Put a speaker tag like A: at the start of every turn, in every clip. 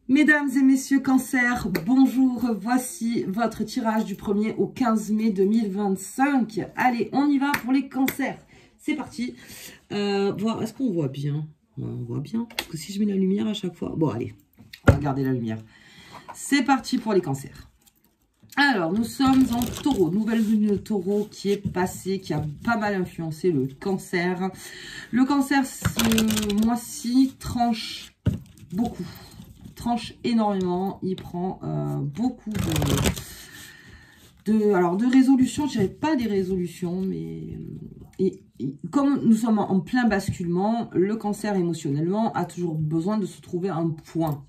A: Mesdames et messieurs Cancer, bonjour, voici votre tirage du 1er au 15 mai 2025. Allez, on y va pour les cancers. C'est parti. Est-ce qu'on voit bien? On voit bien, parce que si je mets la lumière à chaque fois... Bon, allez, on va garder la lumière. C'est parti pour les cancers. Alors, nous sommes en taureau, nouvelle lune de taureau qui est passée, qui a pas mal influencé le cancer. Le cancer, ce mois-ci, tranche beaucoup. Tranche énormément, il prend beaucoup de résolutions, je dirais pas des résolutions, mais comme nous sommes en plein basculement, le cancer émotionnellement a toujours besoin de se trouver un point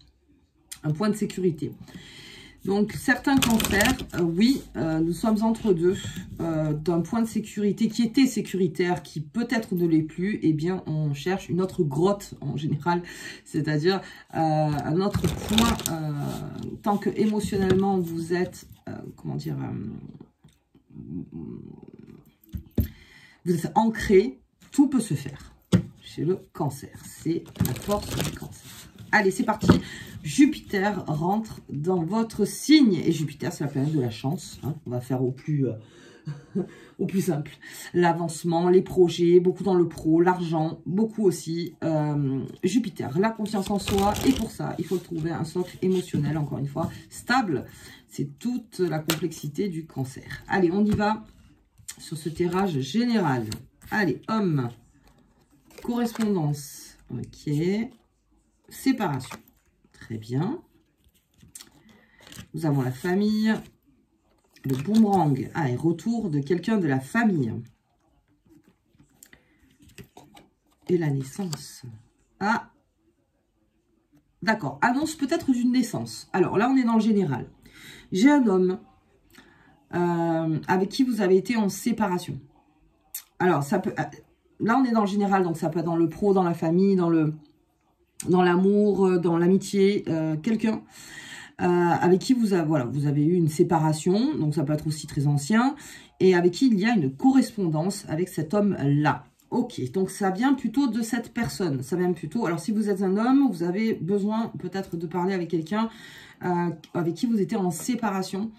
A: de sécurité. Donc certains cancers, oui, nous sommes entre deux, d'un point de sécurité qui était sécuritaire, qui peut-être ne l'est plus, eh bien on cherche une autre grotte en général, c'est-à-dire un autre point, tant que émotionnellement vous êtes, comment dire, vous êtes ancré, tout peut se faire chez le cancer, c'est la force du cancer. Allez, c'est parti. Jupiter rentre dans votre signe. Et Jupiter, c'est la planète de la chance. Hein. On va faire au plus simple. L'avancement, les projets, beaucoup dans le pro, l'argent, beaucoup aussi. Jupiter, la confiance en soi. Et pour ça, il faut trouver un socle émotionnel, encore une fois, stable. C'est toute la complexité du cancer. Allez, on y va sur ce tirage général. Allez, homme. Correspondance. Ok. Séparation. Très bien. Nous avons la famille. Le boomerang. Ah, et retour de quelqu'un de la famille. Et la naissance. Ah. D'accord. Annonce peut-être d'une naissance. Alors là, on est dans le général. J'ai un homme avec qui vous avez été en séparation. Alors, ça peut... Là, on est dans le général. Donc, ça peut être dans le pro, dans la famille, dans l'amour, dans l'amitié, quelqu'un avec qui vous avez eu une séparation, donc ça peut être aussi très ancien, et avec qui il y a une correspondance avec cet homme-là. Ok, donc ça vient plutôt de cette personne, ça vient plutôt... Alors si vous êtes un homme, vous avez besoin peut-être de parler avec quelqu'un avec qui vous étiez en séparation,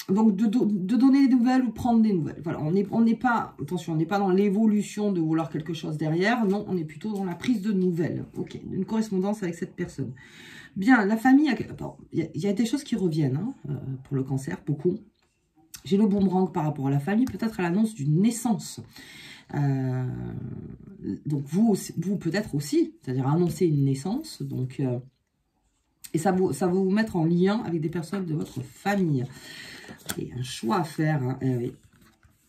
A: donc, de donner des nouvelles ou prendre des nouvelles. Voilà, on n'est pas, attention, on n'est pas dans l'évolution de vouloir quelque chose derrière. Non, on est plutôt dans la prise de nouvelles. Ok, une correspondance avec cette personne. Bien, la famille, il y a des choses qui reviennent hein, pour le cancer, beaucoup. J'ai le boomerang par rapport à la famille, peut-être à l'annonce d'une naissance. Donc, vous peut-être aussi, c'est-à-dire annoncer une naissance. Donc, et ça va vous mettre en lien avec des personnes de votre famille. Et un choix à faire, hein. Oui.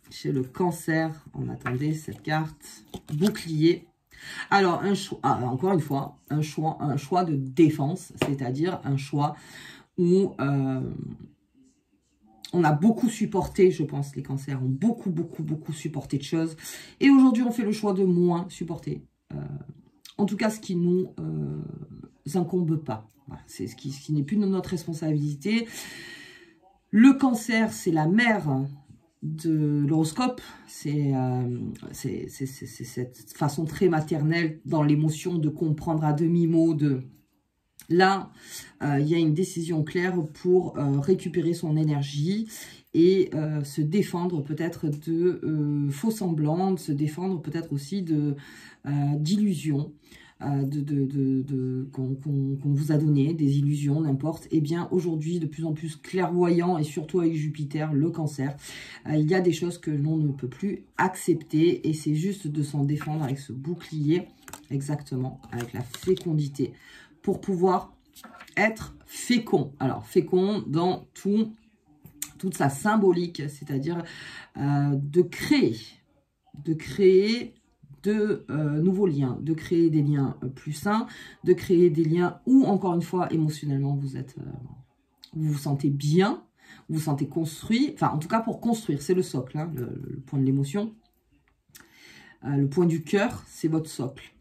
A: Chez le cancer, on attendait cette carte, bouclier. Alors, encore une fois, un choix de défense, c'est-à-dire un choix où on a beaucoup supporté, je pense, les cancers ont beaucoup supporté de choses. Et aujourd'hui, on fait le choix de moins supporter. En tout cas, ce qui nous incombe pas. Voilà, c'est ce qui n'est plus de notre responsabilité. Le cancer, c'est la mère de l'horoscope. C'est cette façon très maternelle dans l'émotion de comprendre à demi-mot. Là, il y a une décision claire pour récupérer son énergie et se défendre peut-être de faux semblants, se défendre peut-être aussi d'illusions. Qu'on vous a donné, des illusions, n'importe. Eh bien, aujourd'hui, de plus en plus clairvoyant, et surtout avec Jupiter, le cancer, il y a des choses que l'on ne peut plus accepter, et c'est juste de s'en défendre avec ce bouclier, exactement, avec la fécondité, pour pouvoir être fécond. Alors, fécond dans toute sa symbolique, c'est-à-dire de créer de nouveaux liens, de créer des liens plus sains, de créer des liens où, encore une fois, émotionnellement, vous vous sentez bien, vous vous sentez construit, enfin, en tout cas, pour construire, c'est le socle, hein, le point de l'émotion. Le point du cœur, c'est votre socle.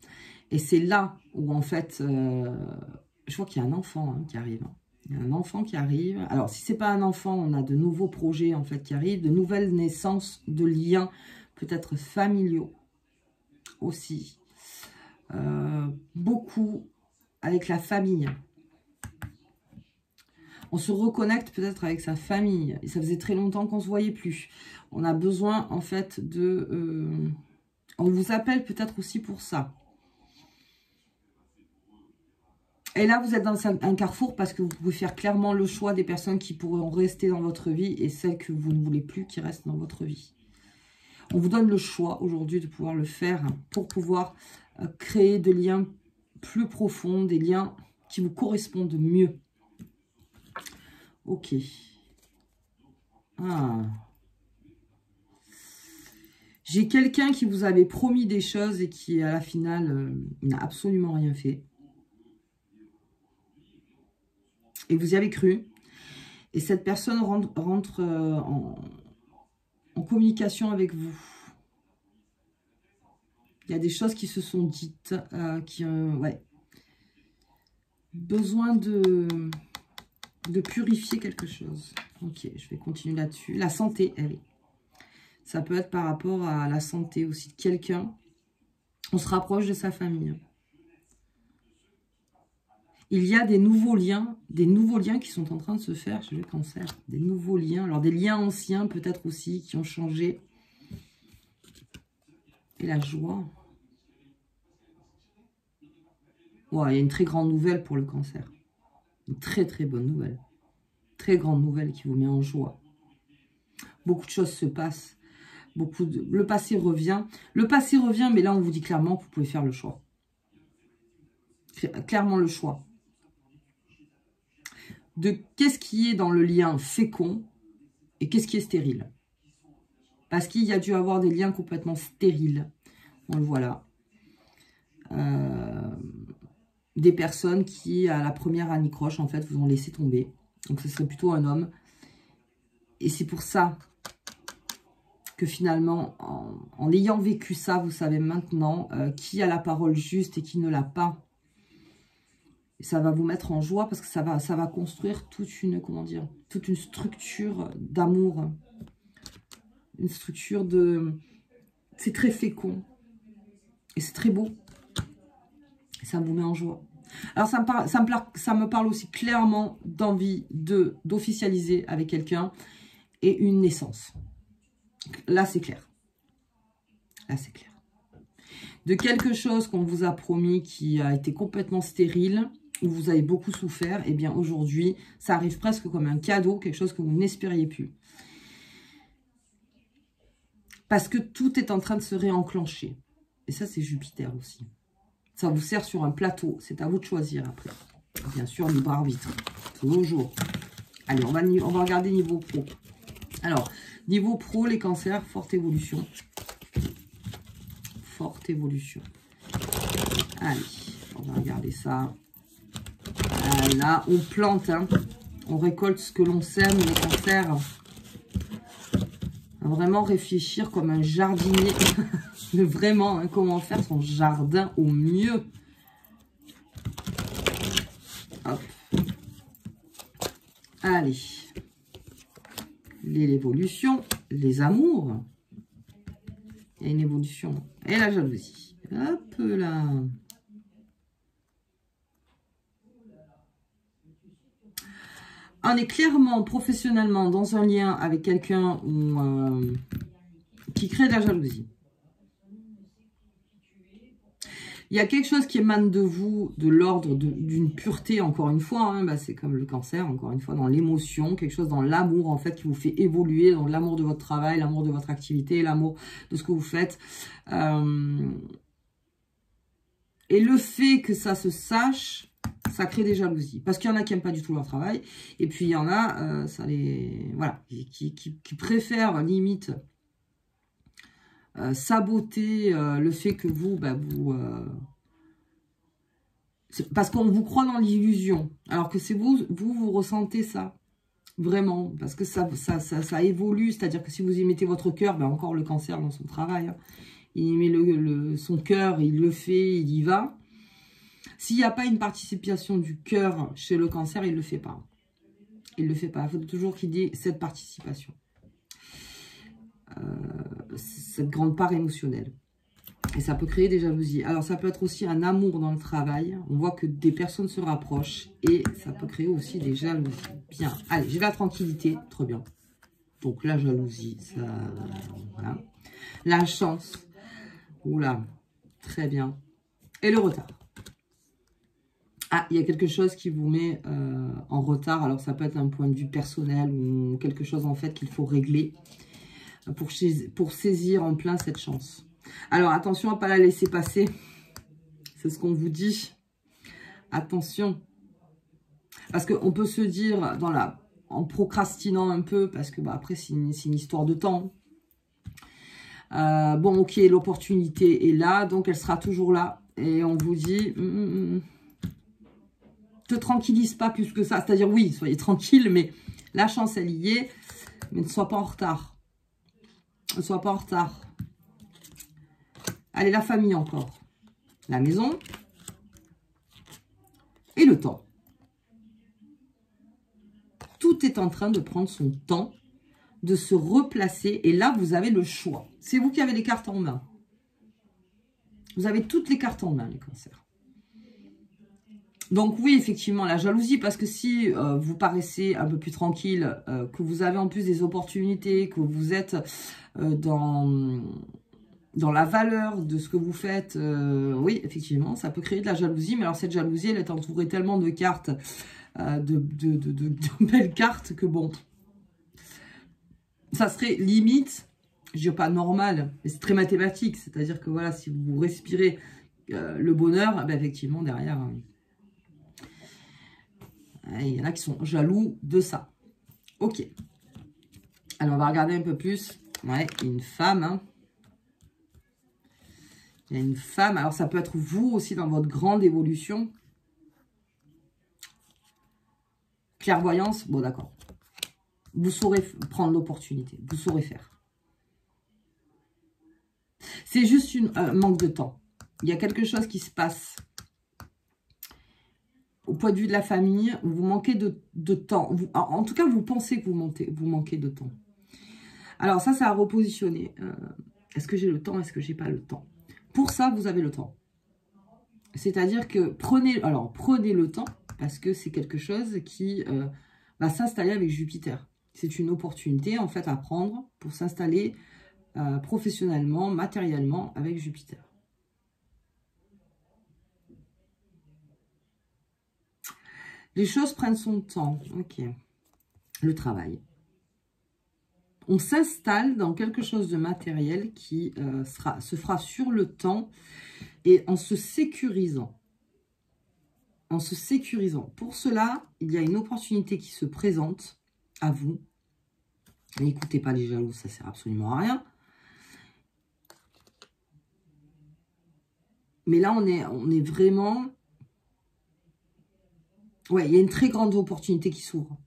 A: Et c'est là où, en fait, je vois qu'il y a un enfant hein, qui arrive. Hein. Il y a un enfant qui arrive. Alors, si ce n'est pas un enfant, on a de nouveaux projets, en fait, qui arrivent, de nouvelles naissances, de liens, peut-être familiaux, aussi. Beaucoup avec la famille. On se reconnecte peut-être avec sa famille. Et ça faisait très longtemps qu'on ne se voyait plus. On a besoin, en fait, de... on vous appelle peut-être aussi pour ça. Et là, vous êtes dans un carrefour parce que vous pouvez faire clairement le choix des personnes qui pourront rester dans votre vie et celles que vous ne voulez plus qui restent dans votre vie. On vous donne le choix aujourd'hui de pouvoir le faire pour pouvoir créer des liens plus profonds, des liens qui vous correspondent mieux. Ok. Ah. J'ai quelqu'un qui vous avait promis des choses et qui, à la finale, n'a absolument rien fait. Et vous y avez cru. Et cette personne rentre en communication avec vous. Il y a des choses qui se sont dites, qui ont besoin de purifier quelque chose. Ok, je vais continuer là-dessus. La santé, oui. Ça peut être par rapport à la santé aussi de quelqu'un. On se rapproche de sa famille. Il y a des nouveaux liens qui sont en train de se faire chez le cancer. Des nouveaux liens. Alors, des liens anciens peut-être aussi qui ont changé. Et la joie. Ouais, il y a une très grande nouvelle pour le cancer. Une très très bonne nouvelle. Très grande nouvelle qui vous met en joie. Beaucoup de choses se passent. Le passé revient. Le passé revient, mais là, on vous dit clairement que vous pouvez faire le choix. Clairement le choix. De qu'est-ce qui est dans le lien fécond et qu'est-ce qui est stérile. Parce qu'il y a dû avoir des liens complètement stériles. On le voit là. Des personnes qui, à la première anicroche, en fait, vous ont laissé tomber. Donc, ce serait plutôt un homme. Et c'est pour ça que finalement, en ayant vécu ça, vous savez maintenant qui a la parole juste et qui ne l'a pas. Et ça va vous mettre en joie parce que ça va construire toute une structure d'amour. Une structure de... C'est très fécond. Et c'est très beau. Et ça vous met en joie. Alors, ça me parle aussi clairement d'envie d'officialiser avec quelqu'un et une naissance. Là, c'est clair. Là, c'est clair. De quelque chose qu'on vous a promis qui a été complètement stérile, où vous avez beaucoup souffert, et bien aujourd'hui, ça arrive presque comme un cadeau, quelque chose que vous n'espériez plus. Parce que tout est en train de se réenclencher. Et ça, c'est Jupiter aussi. Ça vous sert sur un plateau. C'est à vous de choisir après. Bien sûr, libre arbitre. Toujours. Allez, on va regarder niveau pro. Alors, niveau pro, les cancers, forte évolution. Forte évolution. Allez, on va regarder ça. Là, on plante. Hein. On récolte ce que l'on sème, les cancers. Vraiment réfléchir comme un jardinier. Mais vraiment, hein, comment faire son jardin au mieux. Hop. Allez. L'évolution, les amours. Il y a une évolution. Et la jalousie. Hop là. On est clairement, professionnellement, dans un lien avec quelqu'un qui crée de la jalousie. Il y a quelque chose qui émane de vous, de l'ordre d'une pureté, encore une fois. Hein, bah c'est comme le cancer, encore une fois, dans l'émotion. Quelque chose dans l'amour, en fait, qui vous fait évoluer. Dans l'amour de votre travail, l'amour de votre activité, l'amour de ce que vous faites. Et le fait que ça se sache... ça crée des jalousies. Parce qu'il y en a qui n'aiment pas du tout leur travail. Et puis, il y en a, voilà, qui préfèrent, limite, saboter le fait que vous... parce qu'on vous croit dans l'illusion. Alors que c'est vous ressentez ça. Vraiment. Parce que ça évolue. C'est-à-dire que si vous y mettez votre cœur, encore le cancer dans son travail. Hein, il y met son cœur, il le fait, il y va. S'il n'y a pas une participation du cœur chez le cancer, il ne le fait pas. Il ne le fait pas. Il faut toujours qu'il y ait cette participation. Cette grande part émotionnelle. Et ça peut créer des jalousies. Alors, ça peut être aussi un amour dans le travail. On voit que des personnes se rapprochent. Et ça peut créer aussi des jalousies. Bien. Allez, j'ai la tranquillité. Très bien. Donc, la jalousie, ça... voilà. La chance. Oula. Très bien. Et le retard. Ah, il y a quelque chose qui vous met en retard. Alors, ça peut être un point de vue personnel ou quelque chose, en fait, qu'il faut régler pour saisir en plein cette chance. Alors, attention à ne pas la laisser passer. C'est ce qu'on vous dit. Attention. Parce qu'on peut se dire, en procrastinant un peu, parce que bah, après, c'est une histoire de temps. Bon, ok, l'opportunité est là, donc elle sera toujours là. Et on vous dit, te tranquillise pas plus que ça. C'est-à-dire, oui, soyez tranquille, mais la chance, elle y est. Mais ne sois pas en retard. Ne sois pas en retard. Allez, la famille encore. La maison. Et le temps. Tout est en train de prendre son temps, de se replacer. Et là, vous avez le choix. C'est vous qui avez les cartes en main. Vous avez toutes les cartes en main, les cancers. Donc oui, effectivement, la jalousie, parce que si vous paraissez un peu plus tranquille, que vous avez en plus des opportunités, que vous êtes dans la valeur de ce que vous faites, oui, effectivement, ça peut créer de la jalousie. Mais alors, cette jalousie, elle est entourée tellement de cartes, de belles cartes, que bon, ça serait limite, je dirais pas normal, mais c'est très mathématique. C'est-à-dire que voilà, si vous respirez le bonheur, ben effectivement, derrière, il y en a qui sont jaloux de ça. Ok. Alors, on va regarder un peu plus. Ouais, une femme, hein. Il y a une femme, alors ça peut être vous aussi dans votre grande évolution. Clairvoyance, bon d'accord. Vous saurez prendre l'opportunité, vous saurez faire. C'est juste un manque de temps. Il y a quelque chose qui se passe au point de vue de la famille, vous manquez de temps. En tout cas, vous pensez que vous manquez de temps. Alors ça, ça a repositionné. Est-ce que j'ai le temps? Est-ce que j'ai pas le temps? Pour ça, vous avez le temps. C'est-à-dire que prenez le temps, parce que c'est quelque chose qui va s'installer avec Jupiter. C'est une opportunité, en fait, à prendre pour s'installer professionnellement, matériellement avec Jupiter. Les choses prennent son temps. Ok. Le travail. On s'installe dans quelque chose de matériel qui se fera sur le temps et en se sécurisant. En se sécurisant. Pour cela, il y a une opportunité qui se présente à vous. N'écoutez pas les jaloux, ça ne sert absolument à rien. Mais là, on est vraiment... Ouais, il y a une très grande opportunité qui s'ouvre.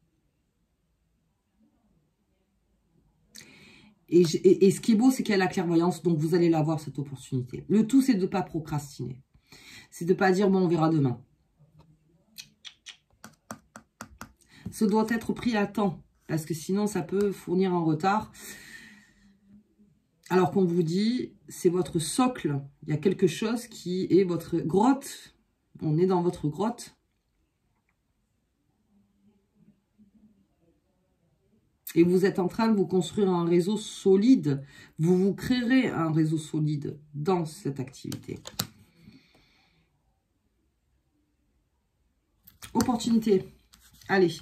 A: Et ce qui est beau, c'est qu'il y a la clairvoyance, donc vous allez l'avoir, cette opportunité. Le tout, c'est de ne pas procrastiner. C'est de ne pas dire, bon, on verra demain. Ce doit être pris à temps, parce que sinon, ça peut fournir un retard. Alors qu'on vous dit, c'est votre socle. Il y a quelque chose qui est votre grotte. On est dans votre grotte. Et vous êtes en train de vous construire un réseau solide. Vous vous créerez un réseau solide dans cette activité. Opportunité. Allez,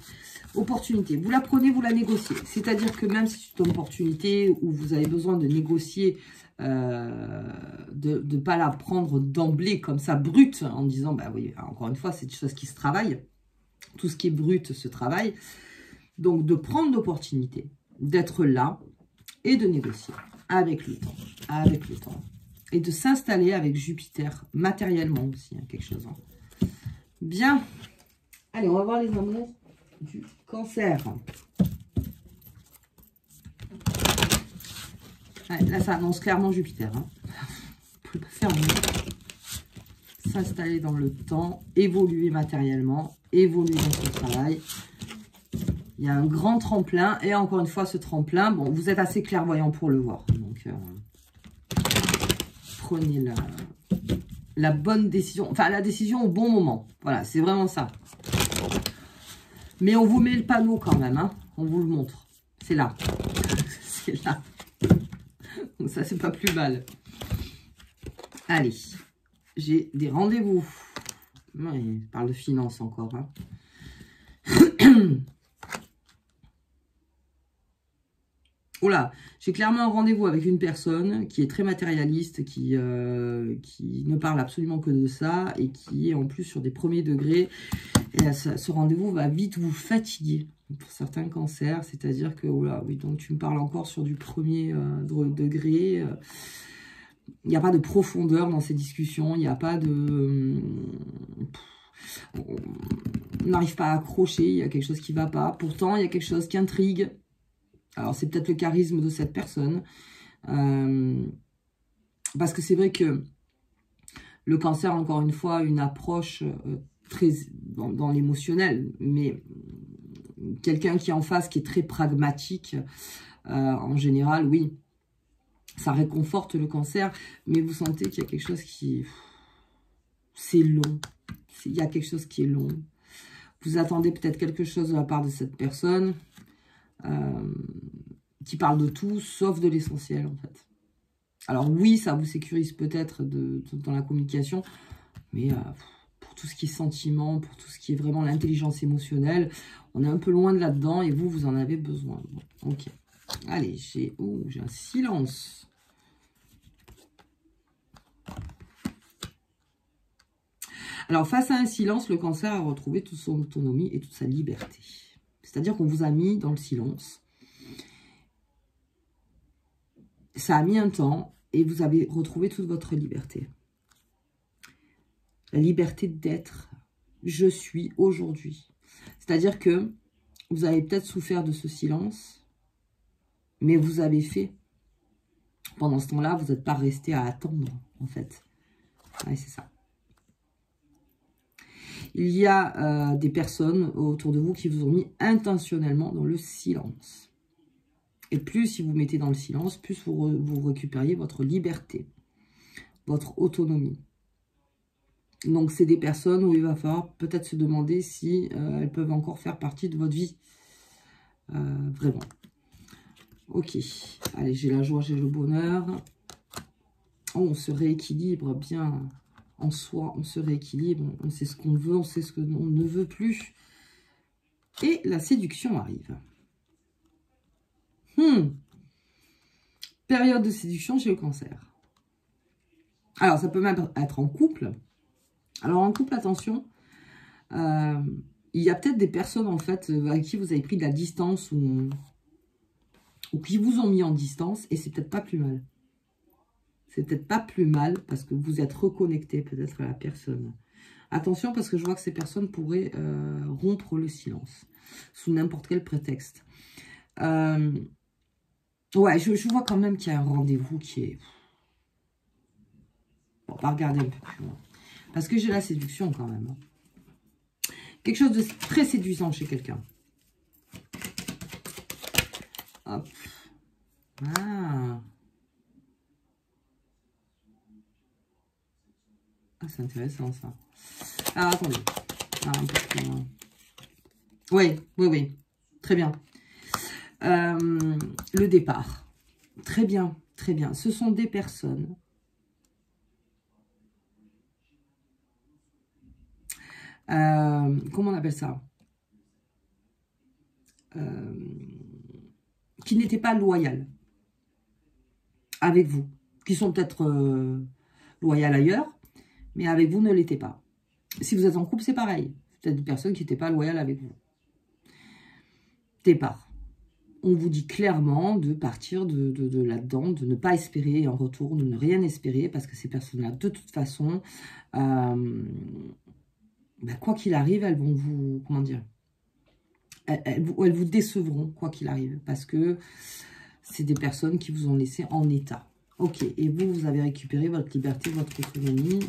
A: opportunité. Vous la prenez, vous la négociez. C'est-à-dire que même si c'est une opportunité où vous avez besoin de négocier, de ne pas la prendre d'emblée comme ça, brute, en disant, bah oui, encore une fois, c'est des choses qui se travaillent. Tout ce qui est brut se travaille. Donc, de prendre l'opportunité, d'être là et de négocier avec le temps. Et de s'installer avec Jupiter, matériellement aussi, hein, quelque chose. Hein. Bien. Allez, on va voir les amours du Cancer. Ouais, là, ça annonce clairement Jupiter. Hein. On peut pas faire mieux. S'installer dans le temps, évoluer matériellement, évoluer dans son travail. Il y a un grand tremplin. Et encore une fois, ce tremplin, bon, vous êtes assez clairvoyant pour le voir. Donc, prenez la bonne décision. Enfin, la décision au bon moment. Voilà, c'est vraiment ça. Mais on vous met le panneau quand même. Hein. On vous le montre. C'est là. C'est là. Donc ça, c'est pas plus mal. Allez. J'ai des rendez-vous. Ouais, il parle de finance encore. Hein. Oula, j'ai clairement un rendez-vous avec une personne qui est très matérialiste, qui ne parle absolument que de ça et qui est en plus sur des premiers degrés. Et ce rendez-vous va vite vous fatiguer pour certains cancers. C'est-à-dire que, oula, oui, donc tu me parles encore sur du premier degré. Il n'y a pas de profondeur dans ces discussions. Il n'y a pas de... on n'arrive pas à accrocher. Il y a quelque chose qui ne va pas. Pourtant, il y a quelque chose qui intrigue. Alors, c'est peut-être le charisme de cette personne. Parce que c'est vrai que le cancer, encore une fois, une approche très dans l'émotionnel. Mais quelqu'un qui est en face, qui est très pragmatique, en général, oui, ça réconforte le cancer. Mais vous sentez qu'il y a quelque chose qui... C'est long. Il y a quelque chose qui est long. Vous attendez peut-être quelque chose de la part de cette personne. Qui parle de tout, sauf de l'essentiel, en fait. Alors oui, ça vous sécurise peut-être dans la communication, mais pour tout ce qui est sentiment, pour tout ce qui est vraiment l'intelligence émotionnelle, on est un peu loin de là-dedans, et vous en avez besoin. Bon, ok. Allez, j'ai un silence. Alors, face à un silence, le cancer a retrouvé toute son autonomie et toute sa liberté. C'est-à-dire qu'on vous a mis dans le silence. Ça a mis un temps et vous avez retrouvé toute votre liberté. La liberté d'être, je suis aujourd'hui. C'est-à-dire que vous avez peut-être souffert de ce silence, mais vous avez fait. Pendant ce temps-là, vous n'êtes pas resté à attendre, en fait. Ouais, c'est ça. Il y a des personnes autour de vous qui vous ont mis intentionnellement dans le silence. Et plus si vous mettez dans le silence, plus vous récupériez votre liberté, votre autonomie. Donc, c'est des personnes où il va falloir peut-être se demander si elles peuvent encore faire partie de votre vie. Vraiment. Ok. Allez, j'ai la joie, j'ai le bonheur. Oh, on se rééquilibre bien en soi. On se rééquilibre. On sait ce qu'on veut, on sait ce qu'on ne veut plus. Et la séduction arrive. Période de séduction chez le cancer. Alors, ça peut même être en couple. Alors, en couple, attention, il y a peut-être des personnes, en fait, avec qui vous avez pris de la distance ou qui vous ont mis en distance, et c'est peut-être pas plus mal. C'est peut-être pas plus mal, parce que vous êtes reconnecté peut-être à la personne. Attention, parce que je vois que ces personnes pourraient rompre le silence, sous n'importe quel prétexte. Ouais, je vois quand même qu'il y a un rendez-vous qui est... Bon, on va regarder un peu plus loin. Parce que j'ai la séduction quand même. Quelque chose de très séduisant chez quelqu'un. Hop. Ah. Ah, c'est intéressant ça. Ah, attendez. Ah, un peu plus loin. Oui, oui, oui. Très bien. Le départ. Très bien, très bien. Ce sont des personnes... comment on appelle ça, qui n'étaient pas loyales avec vous, qui sont peut-être loyales ailleurs, mais avec vous ne l'étaient pas. Si vous êtes en couple, c'est pareil. Peut-être des personnes qui n'étaient pas loyales avec vous. Départ. On vous dit clairement de partir de là-dedans, de ne pas espérer un retour, de ne rien espérer, parce que ces personnes-là, de toute façon... quoi qu'il arrive, elles vont vous, comment dire, elles vous décevront, quoi qu'il arrive, parce que c'est des personnes qui vous ont laissé en état. Ok, et vous, vous avez récupéré votre liberté, votre autonomie.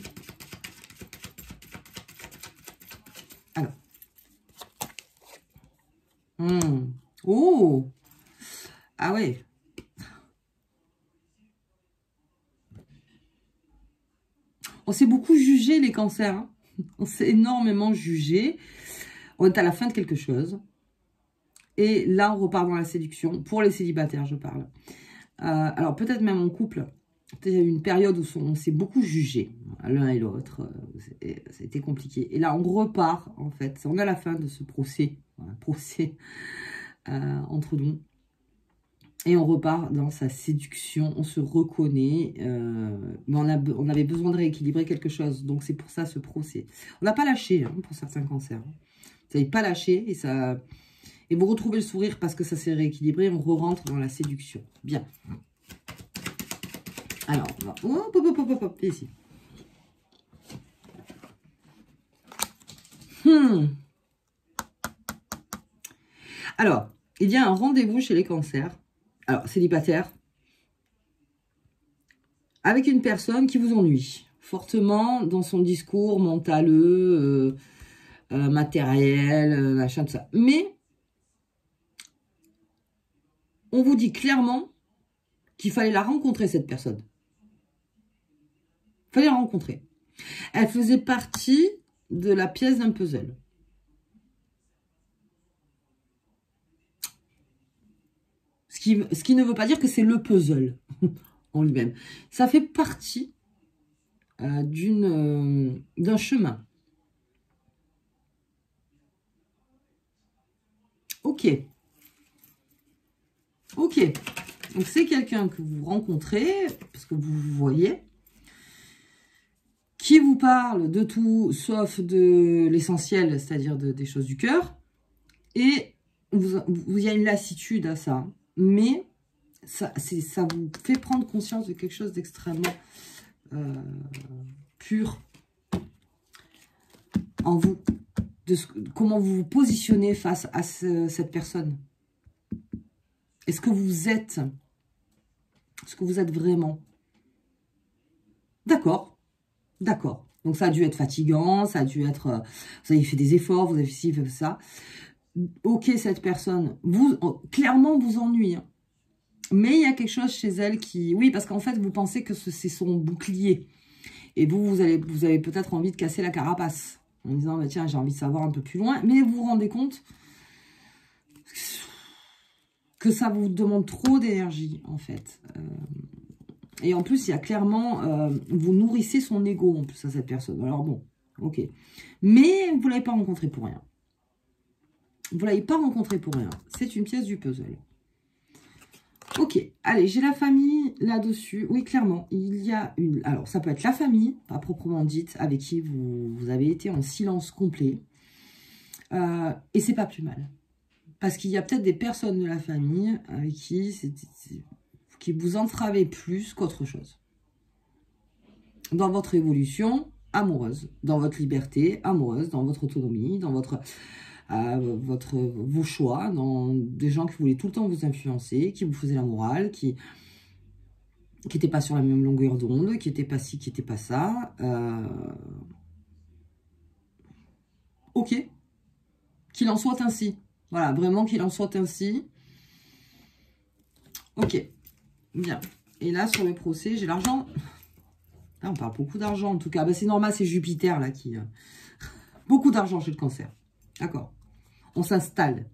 A: Alors. Oh! Ah ouais. On s'est beaucoup jugé, les cancers. Hein. On s'est énormément jugé. On est à la fin de quelque chose. Et là, on repart dans la séduction. Pour les célibataires, je parle. Alors, peut-être même en couple. Peut-être il y a eu une période où on s'est beaucoup jugé, l'un et l'autre. Ça a été compliqué. Et là, on repart, en fait. On est à la fin de ce procès. Un procès entre nous. Et on repart dans sa séduction. On se reconnaît. Mais on avait besoin de rééquilibrer quelque chose. Donc, c'est pour ça ce procès. On n'a pas lâché hein, pour certains cancers. Vous n'avez pas lâché et ça... Et vous retrouvez le sourire parce que ça s'est rééquilibré. On re-rentre dans la séduction. Bien. Alors, on va... Hop, ici. Alors, il y a un rendez-vous chez les cancers. Alors, célibataire. Avec une personne qui vous ennuie. Fortement dans son discours mentaleux, matériel, machin, tout ça. Mais... on vous dit clairement qu'il fallait la rencontrer, cette personne. Il fallait la rencontrer. Elle faisait partie de la pièce d'un puzzle. Ce qui ne veut pas dire que c'est le puzzle en lui-même. Ça fait partie d'un chemin. Ok. Ok, donc c'est quelqu'un que vous rencontrez, parce que vous voyez, qui vous parle de tout, sauf de l'essentiel, c'est-à-dire des choses du cœur, et il y a une lassitude à ça, mais ça vous fait prendre conscience de quelque chose d'extrêmement pur en vous, comment vous vous positionnez face à cette personne. Est-ce que vous êtes vraiment? D'accord, d'accord. Donc ça a dû être fatigant, ça a dû être... vous avez fait des efforts, vous avez fait ci, fait ça. Ok, cette personne, clairement vous ennuie. Hein. Mais il y a quelque chose chez elle qui... oui, parce qu'en fait, vous pensez que c'est son bouclier. Et vous avez peut-être envie de casser la carapace. En disant, bah, tiens, j'ai envie de savoir un peu plus loin. Mais vous vous rendez compte que ça vous demande trop d'énergie, en fait. Et en plus, il y a clairement... vous nourrissez son ego, en plus, à cette personne. Alors bon, ok. Mais vous ne l'avez pas rencontré pour rien. Vous ne l'avez pas rencontré pour rien. C'est une pièce du puzzle. Ok, allez, j'ai la famille là-dessus. Oui, clairement, il y a une... alors, ça peut être la famille, pas proprement dite, avec qui vous avez été en silence complet. Et c'est pas plus mal. Parce qu'il y a peut-être des personnes de la famille avec qui vous entravez plus qu'autre chose. Dans votre évolution amoureuse, dans votre liberté amoureuse, dans votre autonomie, dans vos choix, dans des gens qui voulaient tout le temps vous influencer, qui vous faisaient la morale, qui n'étaient pas sur la même longueur d'onde, qui n'étaient pas ci, qui n'étaient pas ça. Ok. Qu'il en soit ainsi. Voilà, vraiment qu'il en soit ainsi. Ok, bien. Et là, sur le procès, j'ai l'argent. Là, on parle beaucoup d'argent, en tout cas. Ben, c'est normal, c'est Jupiter, là, qui... beaucoup d'argent chez le cancer. D'accord. On s'installe.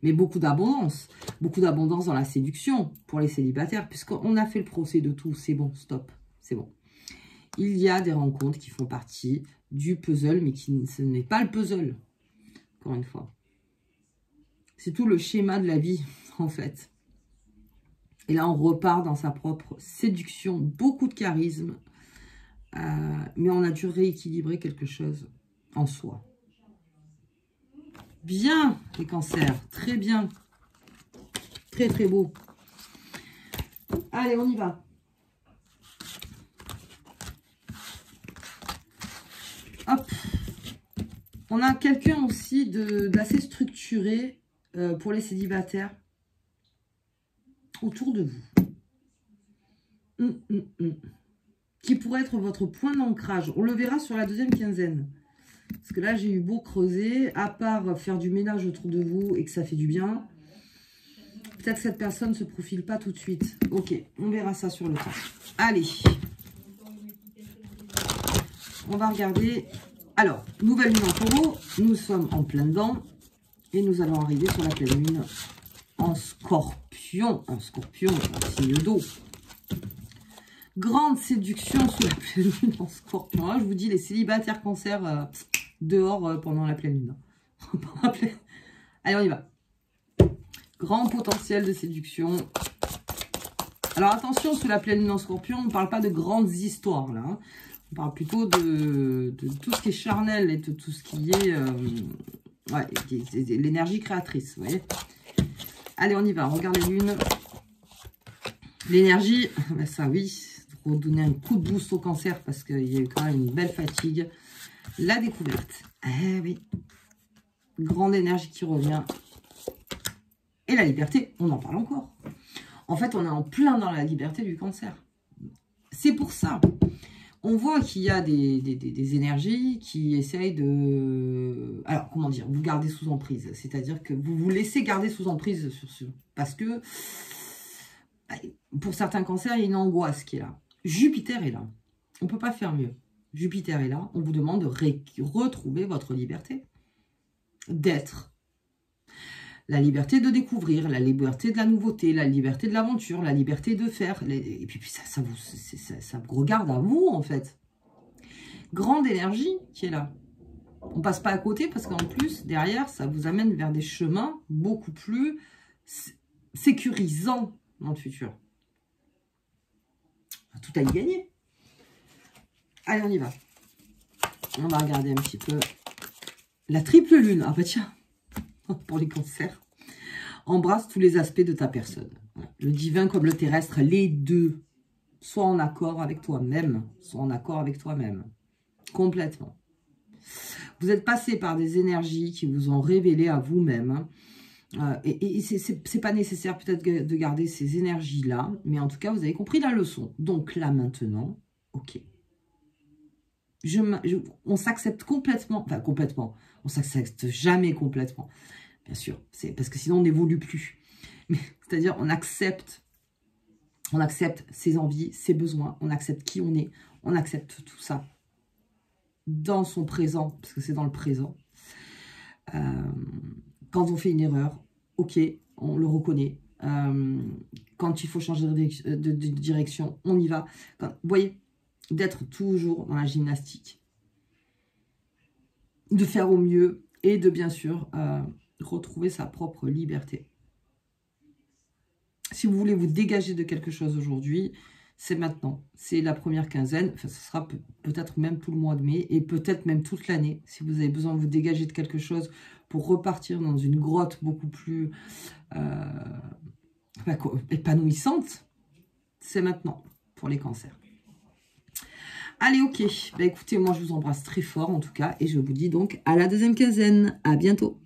A: Mais beaucoup d'abondance. Beaucoup d'abondance dans la séduction pour les célibataires, puisqu'on a fait le procès de tout. C'est bon, stop. C'est bon. Il y a des rencontres qui font partie du puzzle, mais ce n'est pas le puzzle. Encore une fois. C'est tout le schéma de la vie, en fait. Et là, on repart dans sa propre séduction. Beaucoup de charisme. Mais on a dû rééquilibrer quelque chose en soi. Bien, les cancers. Très bien. Très, très beau. Allez, on y va. Hop. On a quelqu'un aussi d'assez structuré pour les célibataires autour de vous. Qui pourrait être votre point d'ancrage. On le verra sur la deuxième quinzaine. Parce que là, j'ai eu beau creuser, à part faire du ménage autour de vous et que ça fait du bien. Peut-être que cette personne ne se profile pas tout de suite. Ok, on verra ça sur le temps. Allez. on va regarder. Alors, nouvelle lune en taureau, nous sommes en plein dedans. Et nous allons arriver sur la pleine lune en scorpion. En scorpion, signe d'eau. Grande séduction sous la pleine lune en scorpion. Là, je vous dis, les célibataires cancer dehors pendant la pleine lune. Allez, on y va. Grand potentiel de séduction. Alors attention, sous la pleine lune en scorpion, on ne parle pas de grandes histoires là. Hein. On parle plutôt de tout ce qui est charnel et de tout ce qui est l'énergie créatrice. Vous voyez. Allez, on y va. On regarde les lunes. L'énergie, ben ça oui, pour donner un coup de boost au cancer parce qu'il y a eu quand même une belle fatigue. La découverte. Eh oui. Grande énergie qui revient. Et la liberté, on en parle encore. En fait, on est en plein dans la liberté du cancer. C'est pour ça. On voit qu'il y a des énergies qui essayent de... Alors, comment dire, vous gardez sous emprise. C'est-à-dire que vous vous laissez garder sous emprise parce que pour certains cancers, il y a une angoisse qui est là. Jupiter est là. On ne peut pas faire mieux. Jupiter est là. On vous demande de retrouver votre liberté. D'être. La liberté de découvrir, la liberté de la nouveauté, la liberté de l'aventure, la liberté de faire. Et puis ça vous regarde à vous, en fait. Grande énergie qui est là. On passe pas à côté parce qu'en plus, derrière, ça vous amène vers des chemins beaucoup plus sécurisants dans le futur. Tout à y gagner. Allez, on y va. On va regarder un petit peu la triple lune. Ah bah tiens, pour les cancers. Embrasse tous les aspects de ta personne. Le divin comme le terrestre, les deux. Soit en accord avec toi-même, soit en accord avec toi-même. Complètement. Vous êtes passé par des énergies qui vous ont révélé à vous-même. Et c'est pas nécessaire peut-être de garder ces énergies-là. Mais en tout cas, vous avez compris la leçon. Donc là, maintenant, ok. On s'accepte complètement. Enfin, complètement. On s'accepte jamais complètement. Bien sûr. C'est parce que sinon, on n'évolue plus. C'est-à-dire, on accepte ses envies, ses besoins. On accepte qui on est. On accepte tout ça dans son présent. Parce que c'est dans le présent. Quand on fait une erreur, ok, on le reconnaît. Quand il faut changer de direction, on y va. Vous voyez, d'être toujours dans la gymnastique. De faire au mieux et de, bien sûr, retrouver sa propre liberté. Si vous voulez vous dégager de quelque chose aujourd'hui, c'est maintenant. C'est la première quinzaine. Enfin, ce sera peut-être même tout le mois de mai et peut-être même toute l'année. Si vous avez besoin de vous dégager de quelque chose pour repartir dans une grotte beaucoup plus épanouissante, c'est maintenant pour les cancers. Allez, ok. Bah, écoutez, moi, je vous embrasse très fort en tout cas. Et je vous dis donc à la deuxième quinzaine. À bientôt.